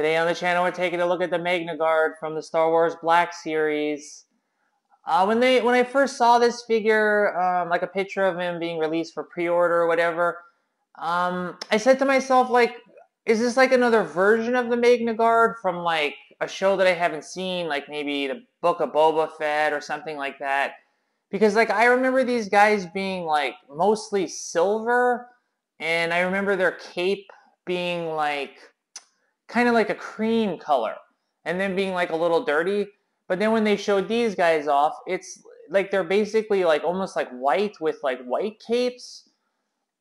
Today on the channel, we're taking a look at the Magnaguard from the Star Wars Black series. When I first saw this figure, like a picture of him being released for pre-order or whatever, I said to myself, like, is this like another version of the Magnaguard from like a show that I haven't seen, like maybe the Book of Boba Fett or something like that? Because like I remember these guys being like mostly silver, and I remember their cape being like kind of like a cream color, and then being like a little dirty. But then when they showed these guys off, it's like they're basically like almost like white with like white capes.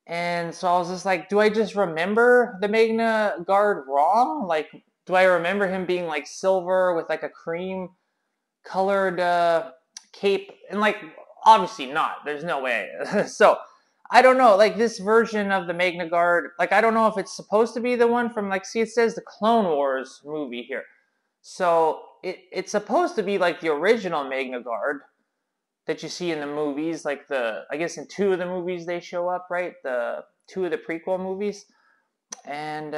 And so I was just like, do I just remember the Magnaguard wrong? Like, do I remember him being like silver with like a cream colored cape? And like, obviously not. There's no way. So I don't know, like this version of the Magnaguard, like I don't know if it's supposed to be the one from, like, see, it says the Clone Wars movie here. So it's supposed to be like the original Magnaguard that you see in the movies, like I guess in 2 of the movies they show up, right? The 2 of the prequel movies. And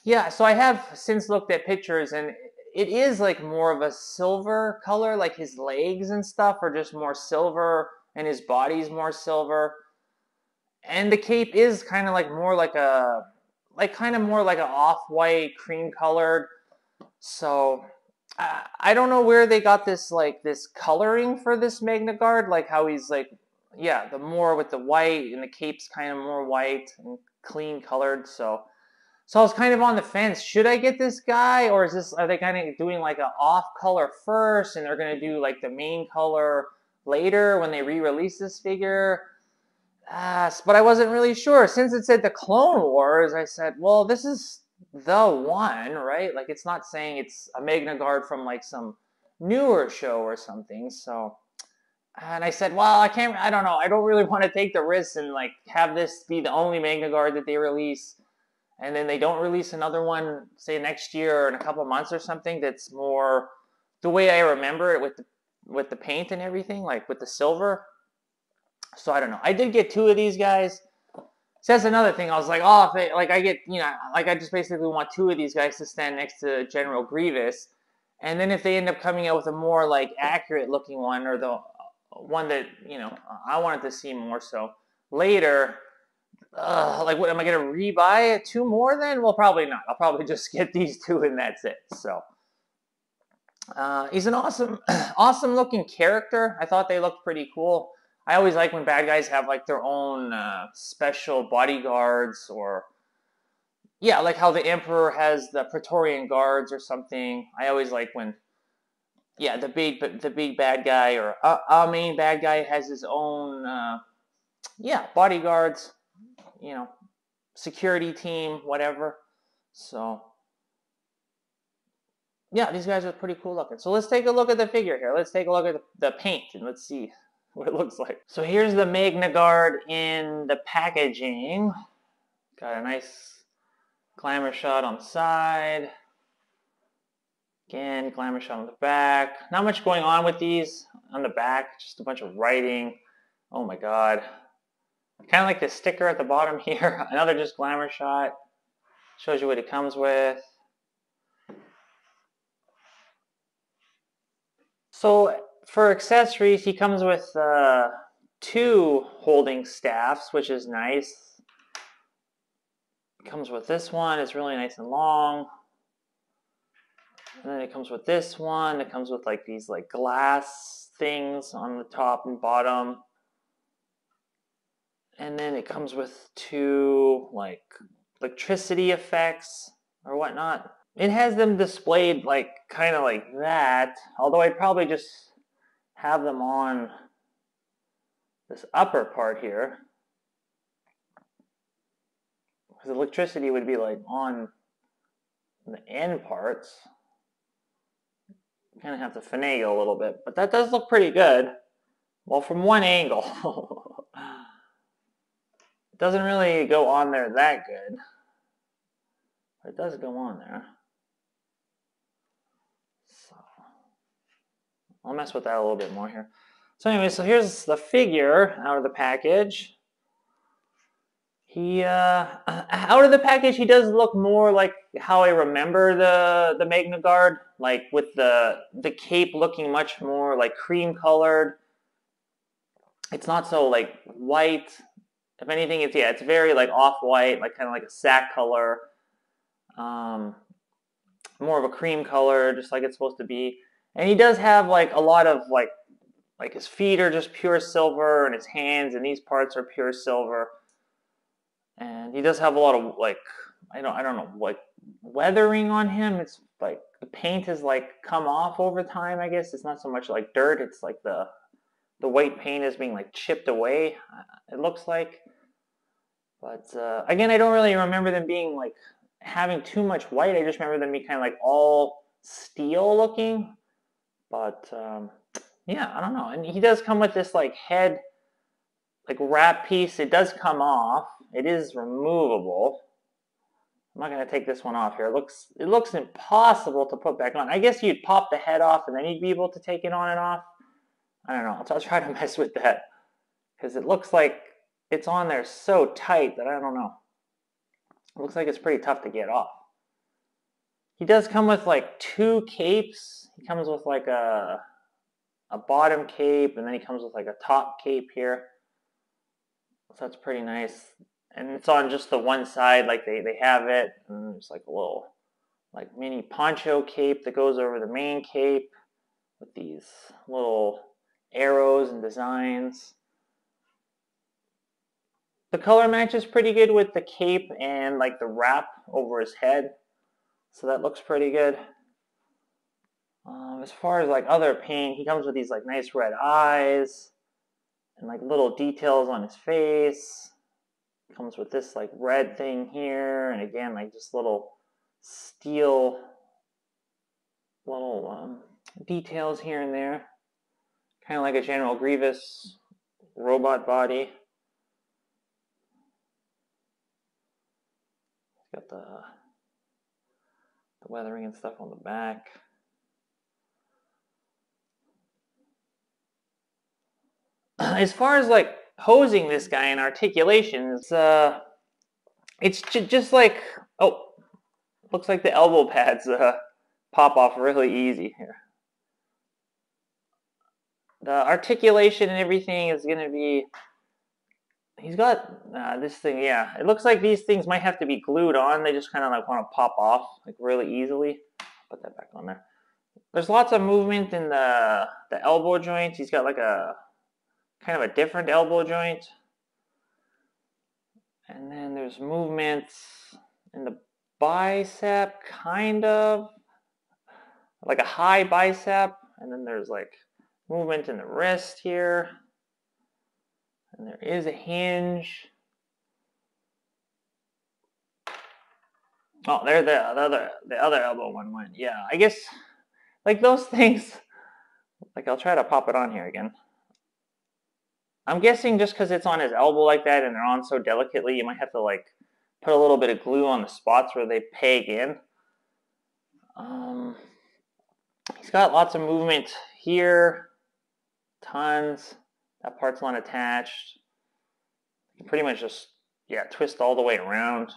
yeah, so I have since looked at pictures, and it is like more of a silver color, like his legs and stuff are just more silver, and his body's more silver. And the cape is kind of like more like a, like kind of more like an off-white, cream colored. So I don't know where they got this, like this coloring for this Magnaguard, like how he's like, yeah, the more with the white, and the cape's kind of more white and clean colored. So I was kind of on the fence. Should I get this guy, or are they kind of doing like an off color first, and they're gonna do like the main color later when they re-release this figure? But I wasn't really sure. Since it said the Clone Wars, I said, well, this is the one, right? Like, it's not saying it's a Magnaguard from like some newer show or something. So, and I said, well, I don't know. I don't really want to take the risk and like have this be the only Magnaguard that they release, and then they don't release another one, say next year or in a couple months or something, that's more the way I remember it with the paint and everything, like with the silver. So I don't know. I did get 2 of these guys. So that's another thing. I was like, oh, if they, like I get, like I just basically want 2 of these guys to stand next to General Grievous. And then if they end up coming out with a more like accurate looking one, or the one that, I wanted to see more so later, like, what am I going to rebuy 2 more then? Well, probably not. I'll probably just get these 2 and that's it. So he's an awesome, awesome looking character. I thought they looked pretty cool. I always like when bad guys have like their own special bodyguards, or yeah, like how the Emperor has the Praetorian Guards or something. I always like when, yeah, the big bad guy, or a main bad guy has his own yeah, bodyguards, security team, whatever. So yeah, these guys are pretty cool looking. So let's take a look at the figure here. Let's take a look at the paint, and let's see what it looks like. So here's the Magnaguard in the packaging. Got a nice glamour shot on the side. Again, glamour shot on the back. Not much going on with these on the back, just a bunch of writing. Oh my god. Kind of like the sticker at the bottom here. Another just glamour shot. Shows you what it comes with. So for accessories, he comes with 2 holding staffs, which is nice. Comes with this one. It's really nice and long. And then it comes with this one. It comes with like these like glass things on the top and bottom. And then it comes with 2 like electricity effects or whatnot. It has them displayed like kind of like that, although I'd probably just have them on this upper part here, because electricity would be like on the end parts. Kind of have to finagle a little bit, but that does look pretty good. Well, from one angle. It doesn't really go on there that good, but it does go on there. So I'll mess with that a little bit more here. So anyway, so here's the figure out of the package. He out of the package, he does look more like how I remember the Magnaguard, like with the cape looking much more like cream colored. It's not so like white. If anything, it's very like off white, like kind of like a sack color. More of a cream color, just like it's supposed to be. And he does have like a lot of like his feet are just pure silver, and his hands and these parts are pure silver. And he does have a lot of like I don't know, like weathering on him. It's like the paint has like come off over time, I guess. It's not so much like dirt, it's like the white paint is being like chipped away, it looks like. But again, I don't really remember them being like having too much white. I just remember them being kind of like all steel looking. But yeah, I don't know. And he does come with this like head like wrap piece. It does come off. It is removable. I'm not going to take this one off here. It looks impossible to put back on. I guess you'd pop the head off and then you'd be able to take it on and off. I don't know. I'll try to mess with that because it looks like it's on there so tight that I don't know. It looks like it's pretty tough to get off. He does come with like two capes. He comes with like a bottom cape, and then he comes with like a top cape here. So that's pretty nice. And it's on just the one side, like they have it. And there's like a little like mini poncho cape that goes over the main cape with these little arrows and designs. The color matches pretty good with the cape and like the wrap over his head. So that looks pretty good. As far as like other paint, he comes with these like nice red eyes and like little details on his face. Comes with this like red thing here, and again like just little steel little details here and there. Kind of like a General Grievous robot body. Got the weathering and stuff on the back. As far as like posing this guy in articulations, it's just like, oh, looks like the elbow pads pop off really easy here. The articulation and everything is going to be, he's got this thing, yeah. It looks like these things might have to be glued on. They just kind of like want to pop off like really easily. Put that back on there. There's lots of movement in the elbow joints. He's got like a kind of a different elbow joint. And then there's movements in the bicep, kind of. Like a high bicep. And then there's like movement in the wrist here. And there is a hinge. Oh, there the other elbow one went. Yeah, I guess like those things, like I'll try to pop it on here again. I'm guessing just because it's on his elbow like that and they're on so delicately, you might have to like put a little bit of glue on the spots where they peg in. He's got lots of movement here, tons. That part's not attached. You can pretty much just, yeah, twist all the way around.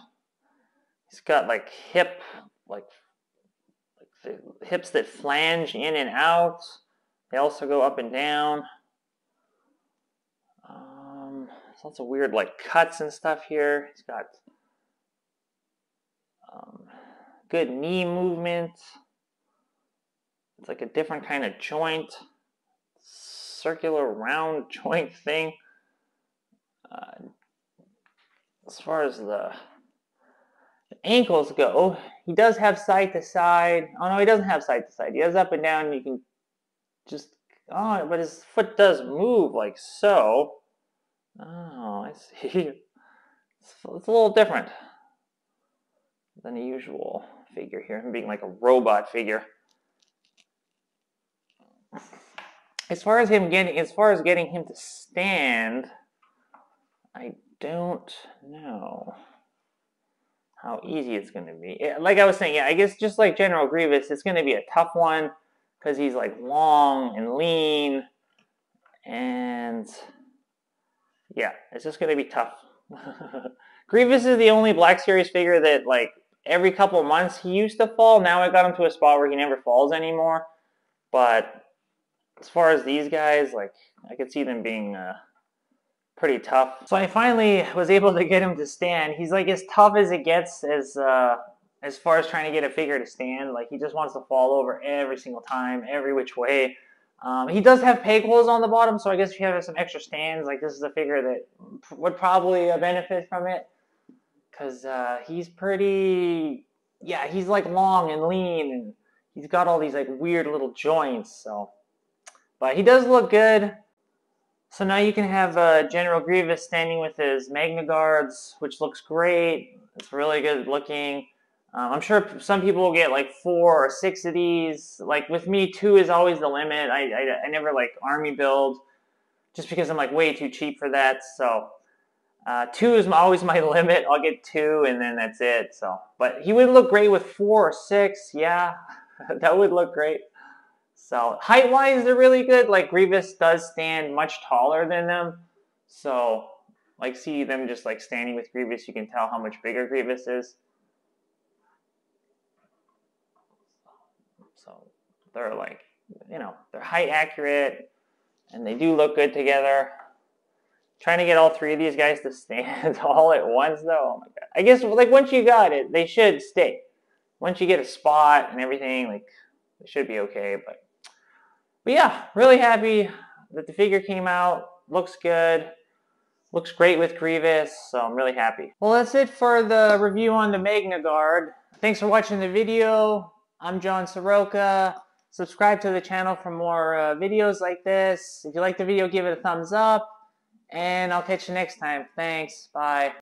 He's got like like the hips that flange in and out. They also go up and down. There's lots of weird like cuts and stuff here. He's got good knee movement. It's like a different kind of joint, circular round joint thing. As far as the ankles go, he does have side to side. Oh no, he doesn't have side to side. He has up and down. You can just, oh, but his foot does move like so. Oh, I see. It's a little different than the usual figure here, him being like a robot figure. As far as getting him to stand, I don't know how easy it's going to be. Like I was saying, yeah, I guess just like General Grievous, it's going to be a tough one because he's like long and lean, and yeah, it's just going to be tough. Grievous is the only Black Series figure that, like, every couple months he used to fall. Now I got him to a spot where he never falls anymore. But as far as these guys, like, I could see them being pretty tough. So I finally was able to get him to stand. He's like as tough as it gets as far as trying to get a figure to stand. Like, he just wants to fall over every single time, every which way. He does have peg holes on the bottom, so I guess if you have some extra stands, like, this is a figure that would probably benefit from it. Because he's pretty, yeah, he's like long and lean, and he's got all these like weird little joints, so. But he does look good. So now you can have General Grievous standing with his Magnaguards, which looks great. It's really good looking. I'm sure some people will get like 4 or 6 of these. Like with me, 2 is always the limit. I never like army build, just because I'm like way too cheap for that. So 2 is always my limit. I'll get 2 and then that's it. So, but he would look great with 4 or 6. Yeah, that would look great. So height-wise, they're really good. Like, Grievous does stand much taller than them. So, like, see them just like standing with Grievous, you can tell how much bigger Grievous is. So they're like, you know, they're height accurate, and they do look good together. Trying to get all 3 of these guys to stand all at once, though. Oh my god! I guess like once you got it, they should stay. Once you get a spot and everything, like, it should be okay. But yeah, really happy that the figure came out. Looks good. Looks great with Grievous, so I'm really happy. Well, that's it for the review on the Magnaguard. Thanks for watching the video. I'm John Soroka. Subscribe to the channel for more videos like this. If you like the video, give it a thumbs up. And I'll catch you next time. Thanks. Bye.